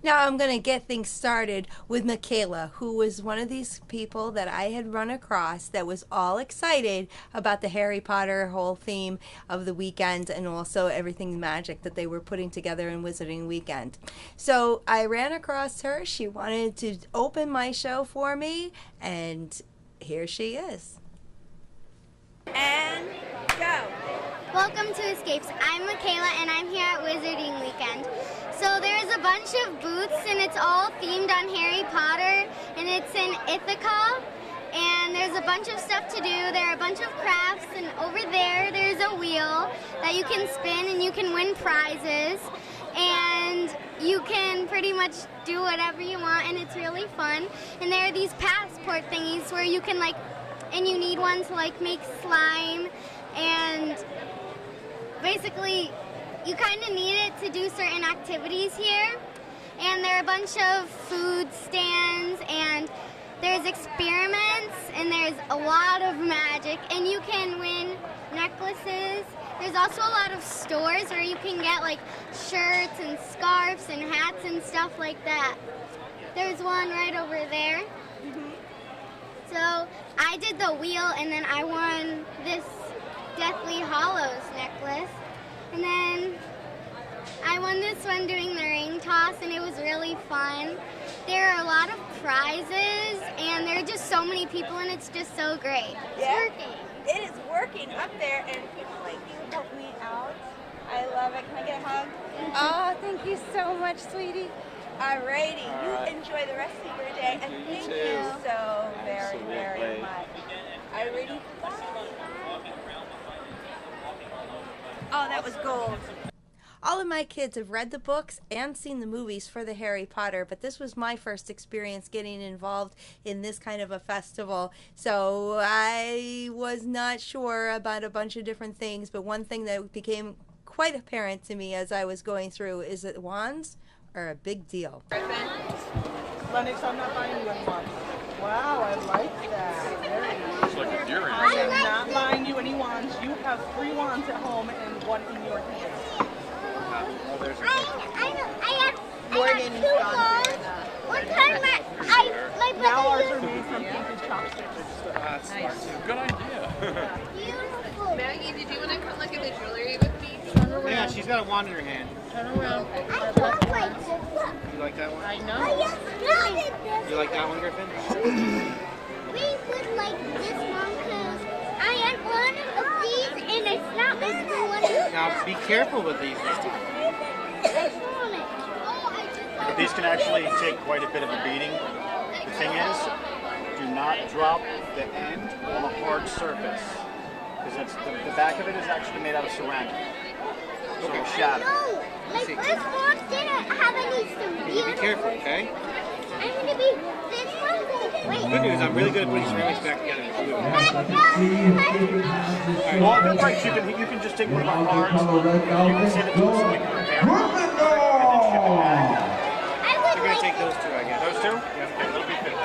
Now I'm going to get things started with Michaela, who was one of these people that I had run across that was all excited about the Harry Potter whole theme of the weekend and also everything magic that they were putting together in Wizarding Weekend. So I ran across her. She wanted to open my show for me, and here she is. And go. Welcome to Escapes. I'm Michaela and I'm here at Wizarding Weekend. So there's a bunch of booths and it's all themed on Harry Potter and it's in Ithaca and there's a bunch of stuff to do. There are a bunch of crafts and over there's a wheel that you can spin and you can win prizes and you can pretty much do whatever you want and it's really fun. And there are these passport thingies where you can and you need one to make slime and basically you kind of need it to do certain activities here. And there are a bunch of food stands and there's experiments and there's a lot of magic and you can win necklaces. There's also a lot of stores where you can get shirts and scarves and hats and stuff like that. There's one right over there. So I did the wheel and then I won this Deathly Hallows necklace. And then I won this one doing the ring toss and it was really fun. There are a lot of prizes and there are just so many people and it's just so great. Yeah. It's working. It is working up there and people like you help me out. I love it. Can I get a hug? Oh, thank you so much, sweetie. Alrighty, you enjoy the rest of your day and thank you so very, very much. Alrighty, bye. Oh, that was gold. All of my kids have read the books and seen the movies for the Harry Potter, but this was my first experience getting involved in this kind of a festival. So I was not sure about a bunch of different things, but one thing that became quite apparent to me as I was going through is that wands are a big deal. Lennox, I'm not buying you any wands. Wow, I like that. Very nice. It's like a deer I am not buying you any wands. You have 3 wands at home and 1 in your hand. I have Morgan is gone there. one time my Now ours brother are made from painted chopsticks. That's smart too. Good idea. beautiful. Maggie, did you want to come look at the jewelry with me? Yeah, she's got a wand in her hand. Turn around. I don't like this. Look. You like that one? I I know. just wanted You like that one, Griffin? We would like this one because I had one of these and it's not like the one. Now, be careful with these this time. I want it. Oh, I just want These can actually take quite a bit of a beating. The thing is, do not drop the end on a hard surface, because the back of it is actually made out of ceramic. So it'll shatter. No, my first one didn't have any You be careful, okay? I'm gonna be this one. Wait. Good news, I'm really good at putting ceramics back together. Well, if it breaks, you can just take one of our cards. You can send it to us so we can repair it. And then ship it back. You're gonna take those 2, I guess. Those 2? Yeah, that'll be good.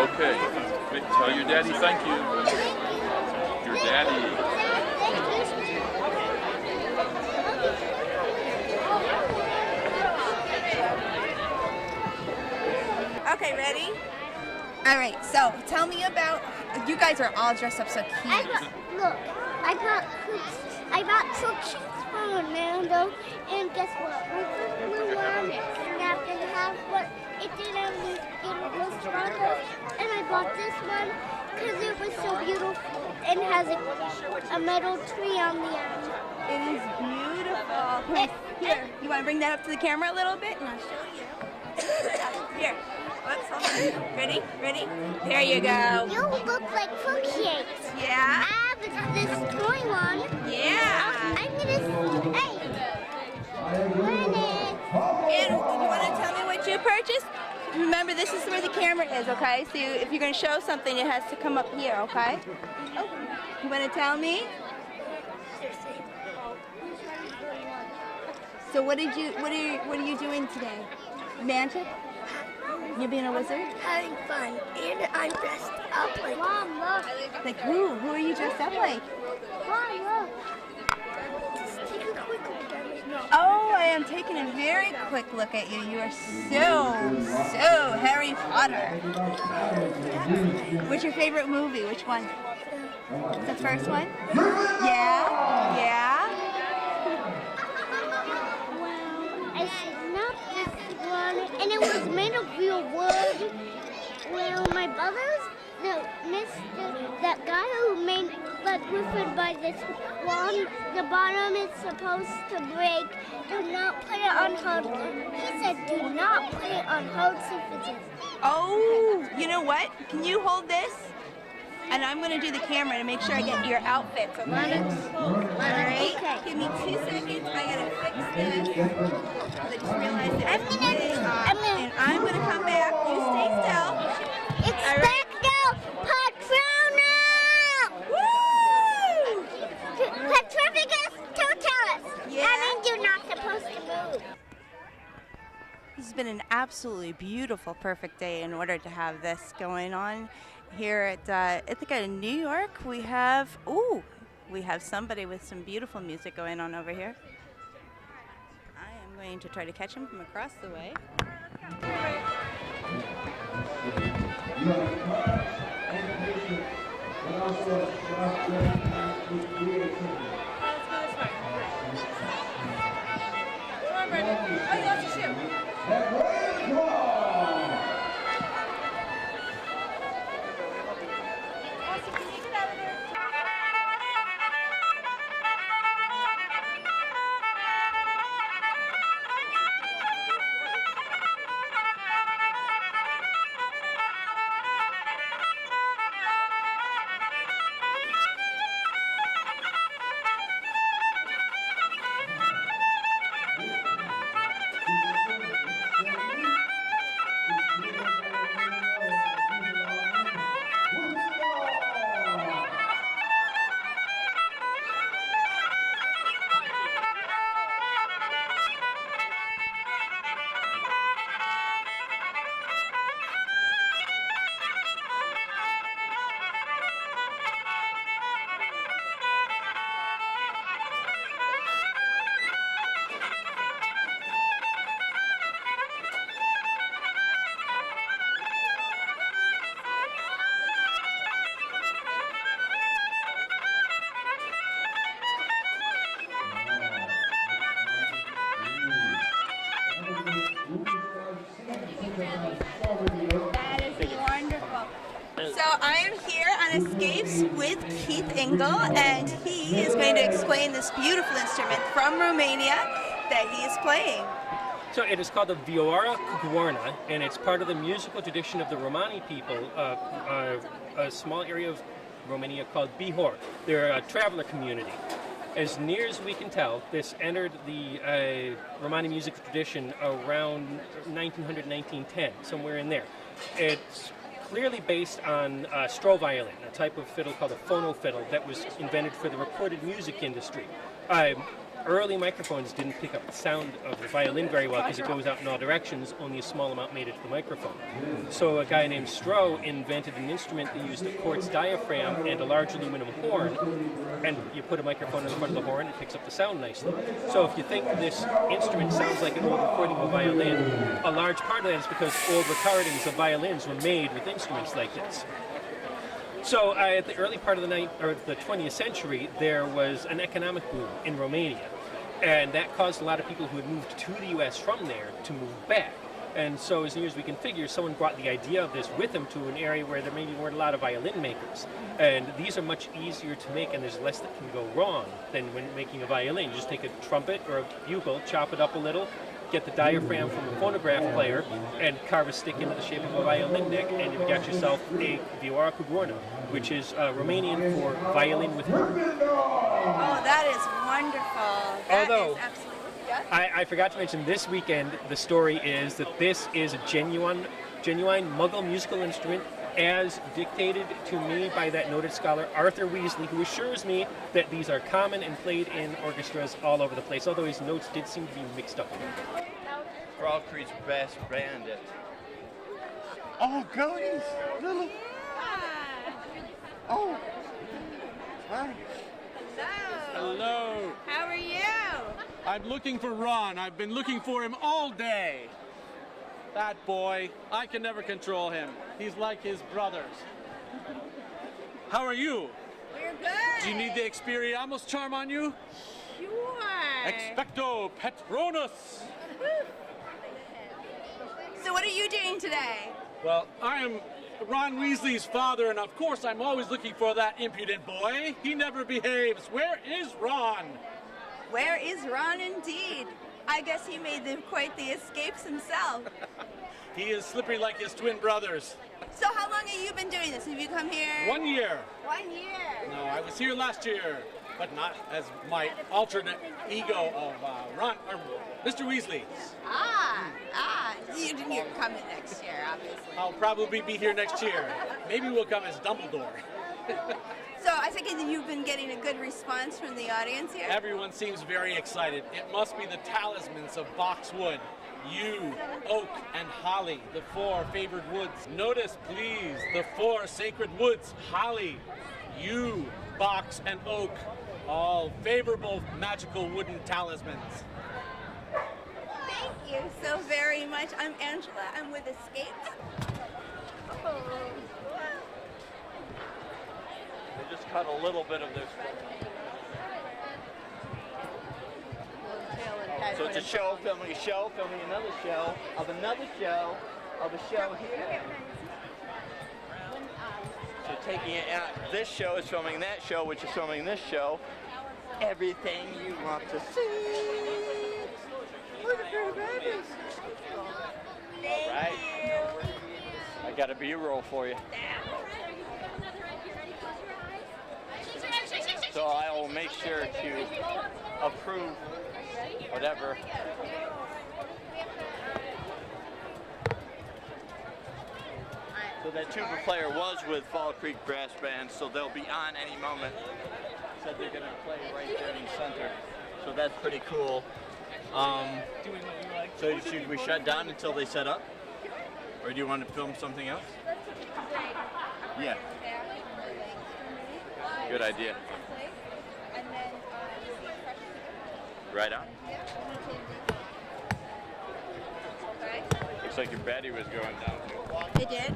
Okay. Tell your daddy thank you. Your daddy. Okay, ready? All right, so tell me about, you guys are all dressed up so cute. I bought cookies for Orlando, and guess what? We put blue on it, and after they have what it didn't get a little stronger, and I bought this one because it was so beautiful and has a metal tree on the end. It is beautiful. Here, you want to bring that up to the camera a little bit, and I'll show you. Here. Whoops, hold on. Ready? Ready? There you go. You look like cookies. Yeah? I have this toy one. Yeah. I'm gonna. Hey. Lennox. And you want to tell me what you purchased? Remember, this is where the camera is, okay? So if you're going to show something, it has to come up here, okay? Oh, you want to tell me? So what are you doing today? Magic? You being a wizard? Having fun, and I'm dressed up like. Mom, look. Like who? Who are you dressed up like? Mom, look. Just take a quick look at me. Oh, I am taking a very quick look at you. You are so Harry Potter. What's your favorite movie? Which one? The first one? Yeah? Yeah? Well, I snapped this one, and it was made of real wood. Well, my brother's that guy who made that Griffin by this one, the bottom is supposed to break. Do not put it on hold. He said do not put it on hold surfaces. Oh, you know what? Can you hold this? And I'm going to do the camera to make sure I get your outfit. So Alright, Okay. give me 2 seconds. I got to fix this. I just realized that it's getting hot. And I'm going to come back. You stay still. Expecto Patronum! Woo! Petrificus totalis. Yeah. That means you're not supposed to move. This has been an absolutely beautiful, perfect day in order to have this going on here at Ithaca in New York. We have somebody with some beautiful music going on over here. I am going to try to catch him from across the way. That is wonderful. So I am here on Escapes with Keith Engel, and he is going to explain this beautiful instrument from Romania that he is playing. So it is called the vioara cu goarna, and it's part of the musical tradition of the Romani people, a small area of Romania called Bihor. They're a traveler community. As near as we can tell, this entered the Romani music tradition around 1900, 1910, somewhere in there. It's clearly based on straw violin, a type of fiddle called a phono fiddle that was invented for the recorded music industry. Early microphones didn't pick up the sound of the violin very well because it goes out in all directions, only a small amount made it to the microphone. So a guy named Stroh invented an instrument that used a quartz diaphragm and a large aluminum horn, and you put a microphone in the front of the horn, it picks up the sound nicely. So if you think this instrument sounds like an old recording of a violin, a large part of that is because old recordings of violins were made with instruments like this. So at the early part of the 20th century, there was an economic boom in Romania. And that caused a lot of people who had moved to the U.S. from there to move back. And so as near as we can figure, someone brought the idea of this with them to an area where there maybe weren't a lot of violin makers. And these are much easier to make, and there's less that can go wrong than when making a violin. You just take a trumpet or a bugle, chop it up a little, get the diaphragm from a phonograph player, and carve a stick into the shape of a violin neck, and you've got yourself a vioara cu goarna, which is Romanian for violin with horn. Oh, that is wonderful. That is absolutely. I forgot to mention this weekend, the story is that this is a genuine Mughal musical instrument as dictated to me by that noted scholar Arthur Weasley, who assures me that these are common and played in orchestras all over the place, although his notes did seem to be mixed up. Frogcreek's best bandit. Oh, goaties! Little. Oh. Hi. Hello. Hello. How are you? I'm looking for Ron. I've been looking for him all day. That boy, I can never control him. He's like his brothers. How are you? We're good. Do you need the Expelliarmus charm on you? Sure. Expecto Patronus! So what are you doing today? Well, I am Ron Weasley's father, and of course I'm always looking for that impudent boy. He never behaves. Where is Ron? Where is Ron indeed? I guess he made quite the escapes himself. He is slippery like his twin brothers. So how long have you been doing this? Have you come here? 1 year. 1 year. No, I was here last year, but not as my alternate ego of Ron or Mr. Weasley. You didn't even come in next year, obviously. I'll probably be here next year. Maybe we'll come as Dumbledore. So I think that you've been getting a good response from the audience here? Everyone seems very excited. It must be the talismans of Boxwood. Yew, oak, and holly, the 4 favored woods. Notice, please, the 4 sacred woods: holly, yew, box, and oak. All favorable magical wooden talismans. Thank you so very much. I'm Angela. I'm with Escapes. They just cut a little bit of this. So it's a show, filming another show, of another show, of a show here. So taking it out, this show is filming that show, which is filming this show. Everything you want to see. Look at her babies. All right. I got a B-roll for you. So I will make sure to approve whatever. So that tuba player was with Fall Creek Brass Band, so they'll be on any moment. Said they're gonna play right there in the center. So that's pretty cool. So should we shut down until they set up? Or do you want to film something else? Yeah. Good idea. Right on. Looks like your battery was going down too. It did?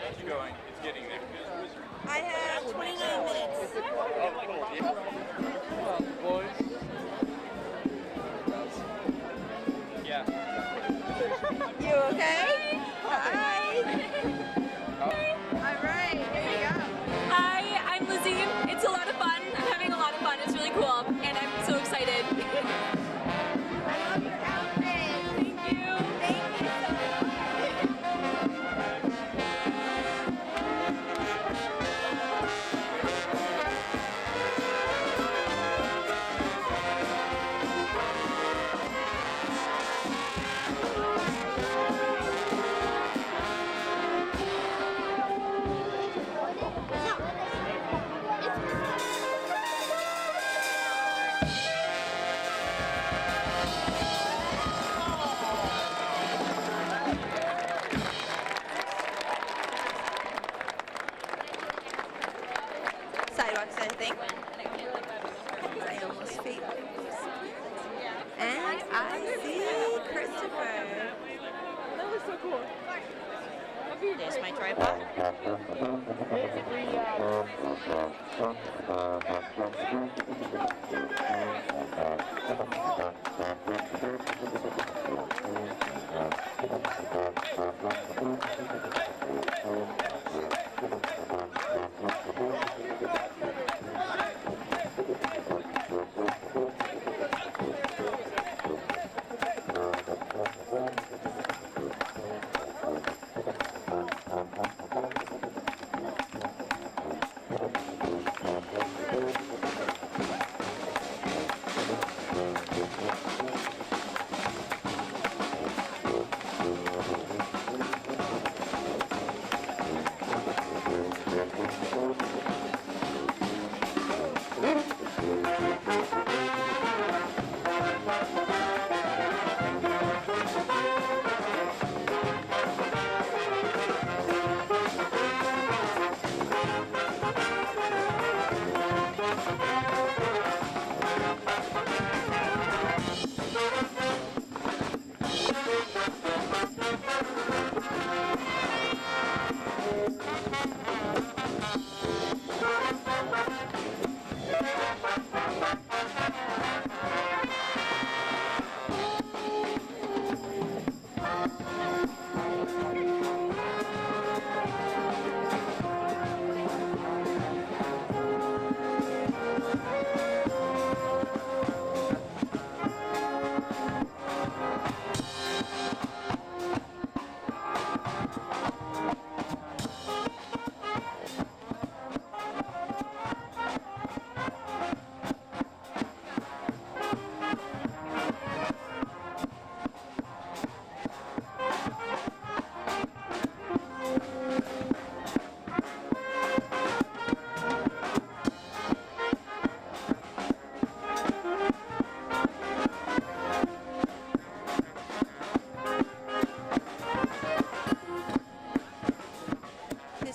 It's going. It's getting there. I have 29 minutes. Oh, cool. Yeah. Boys. Yeah. You okay? Hi. All right, here we go. Hi, I'm Lizzie. It's a lot of fun. I'm having a lot of fun. It's really cool, and I'm so excited. I love your outfit. Thank you. Thank you so sidewalks, I think. I almost feet. And I see Christopher. That was so cool. There's my tripod.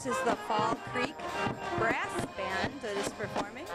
This is the Fall Creek Brass Band that is performing.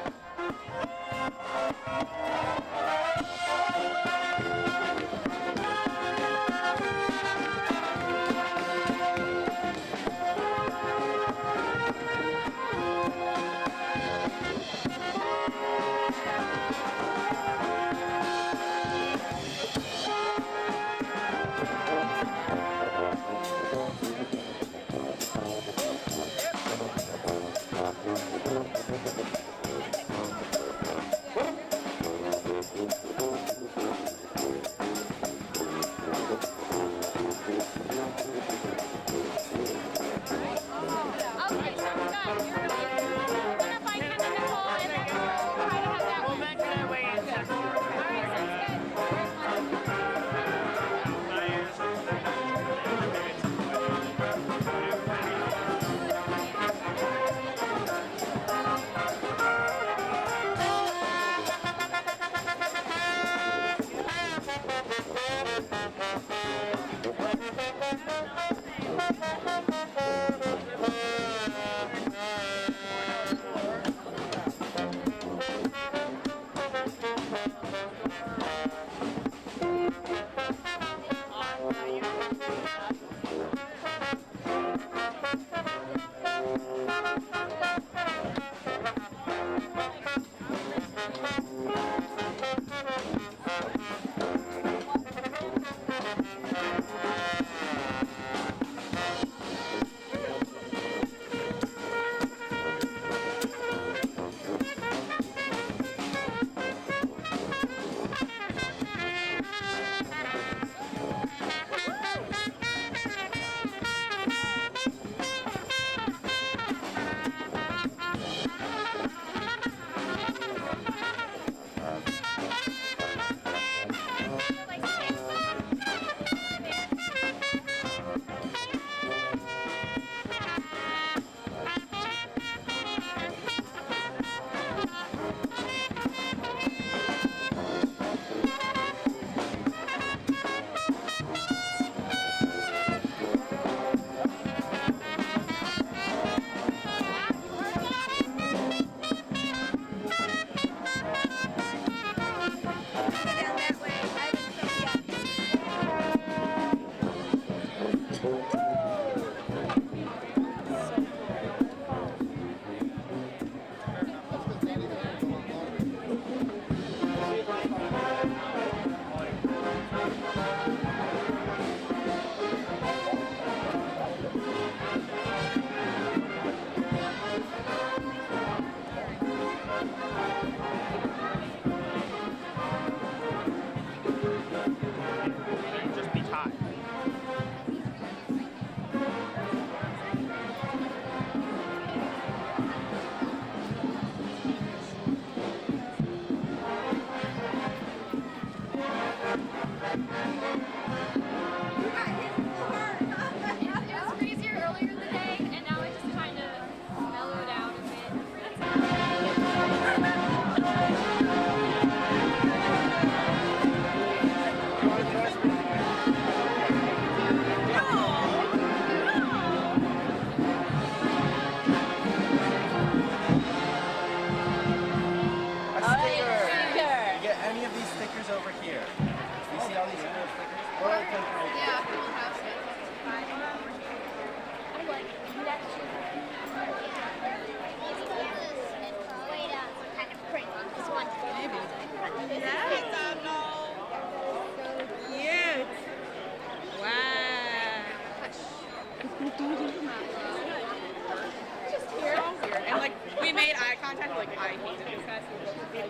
And like we made eye contact, like I hated this guy.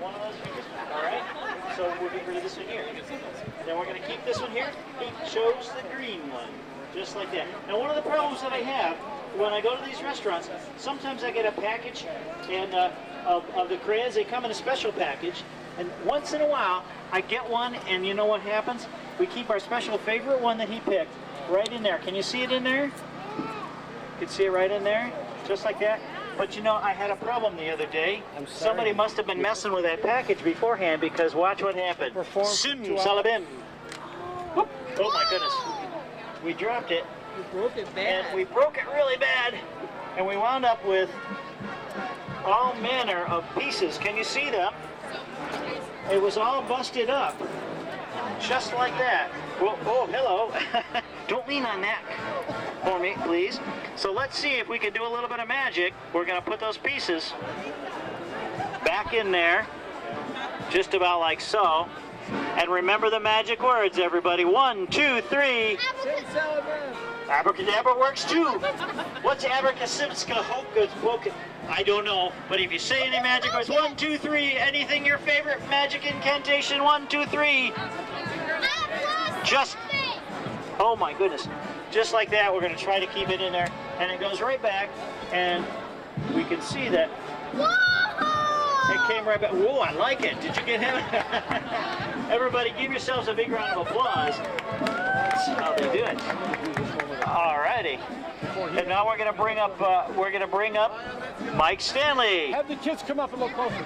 One of those fingers. All right. So we'll get rid of this one here. And then we're going to keep this one here. He chose the green one, just like that. Now, one of the problems that I have when I go to these restaurants, sometimes I get a package and of the crayons. They come in a special package, and once in a while I get one, and you know what happens? We keep our special favorite one that he picked right in there. Can you see it in there? You can see it right in there, just like that. But you know, I had a problem the other day. Somebody must have been messing with that package beforehand, because watch what happened. Salabim. Oh my goodness. We dropped it. We broke it bad. And we broke it really bad. And and we wound up with all manner of pieces. Can you see them? It was all busted up, just like that. Well, oh, hello. Don't lean on that for me, please. So let's see if we can do a little bit of magic. We're going to put those pieces back in there, just about like so. And remember the magic words, everybody. 1, 2, 3. Abracadabra works too. What's abracadabra? I don't know, but if you say any magic words, 1, 2, 3, anything your favorite magic incantation, 1, 2, 3. Just, oh my goodness, just like that. We're going to try to keep it in there, and it goes right back, and we can see that it came right back. Whoa, I like it. Did you get him? Everybody, give yourselves a big round of applause. That's how they do it. Alrighty, and now we're going to bring up Mike Stanley. Have the kids come up a little closer.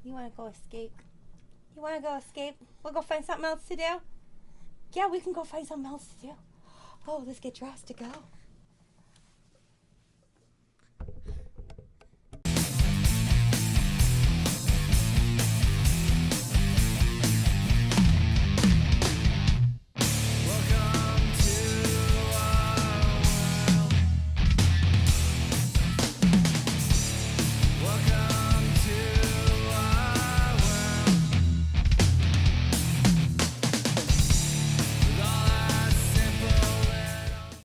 You want to go escape? You want to go escape? We'll go find something else to do? Yeah, we can go find something else to do. Oh, let's get dressed to go.